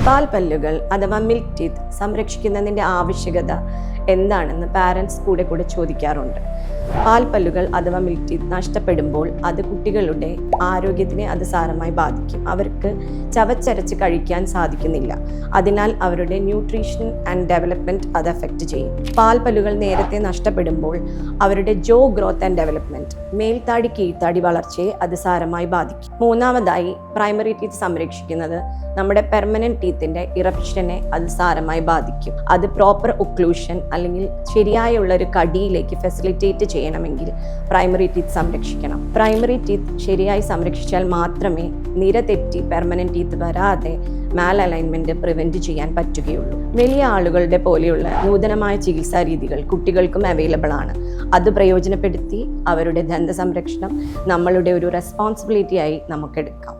പാൽപ്പല്ലുകൾ അഥവാ milk teeth സംരക്ഷിക്കുന്നതിൻ്റെ ആവശ്യകത എന്താണെന്ന് പാരൻസ് കൂടെ ചോദിക്കാറുണ്ട്. പാൽപ്പല്ലുകൾ അഥവാ മിൽക്ക് ടീത്ത് നഷ്ടപ്പെടുമ്പോൾ അത് കുട്ടികളുടെ ആരോഗ്യത്തിനെ അത് സാരമായി ബാധിക്കും. അവർക്ക് ചവച്ചരച്ച് കഴിക്കാൻ സാധിക്കുന്നില്ല. അതിനാൽ അവരുടെ ന്യൂട്രീഷൻ ആൻഡ് ഡെവലപ്മെൻറ്റ് അത് എഫക്റ്റ് ചെയ്യും. പാൽപ്പല്ലുകൾ നേരത്തെ നഷ്ടപ്പെടുമ്പോൾ അവരുടെ ജോ ഗ്രോത്ത് ആൻഡ് ഡെവലപ്മെൻറ്റ്, മേൽത്താടി കീഴ്ത്താടി വളർച്ചയെ അത് സാരമായി ബാധിക്കും. മൂന്നാമതായി പ്രൈമറി ടീത്ത് സംരക്ഷിക്കുന്നത് നമ്മുടെ പെർമനന്റ് ടീത്തിൻ്റെ ഇറപ്ഷനെ അത് സാരമായി ബാധിക്കും. അത് പ്രോപ്പർ ഒക്ലൂഷൻ അല്ലെങ്കിൽ ശരിയായുള്ള ഒരു കടിയിലേക്ക് ഫെസിലിറ്റേറ്റ് ചെയ്യണമെങ്കിൽ പ്രൈമറി ടീത്ത് സംരക്ഷിക്കണം. പ്രൈമറി ടീത്ത് ശരിയായി സംരക്ഷിച്ചാൽ മാത്രമേ നിര തെറ്റി പെർമനന്റ് ടീത്ത് വരാതെ മാൽ അലൈൻമെന്റ് പ്രിവെന്റ് ചെയ്യാൻ പറ്റുകയുള്ളൂ. വലിയ ആളുകളുടെ പോലെയുള്ള നൂതനമായ ചികിത്സാ രീതികൾ കുട്ടികൾക്കും അവൈലബിൾ ആണ്. അത് പ്രയോജനപ്പെടുത്തി അവരുടെ ദന്ത സംരക്ഷണം നമ്മളുടെ ഒരു റെസ്പോൺസിബിലിറ്റിയായി നമുക്കെടുക്കാം.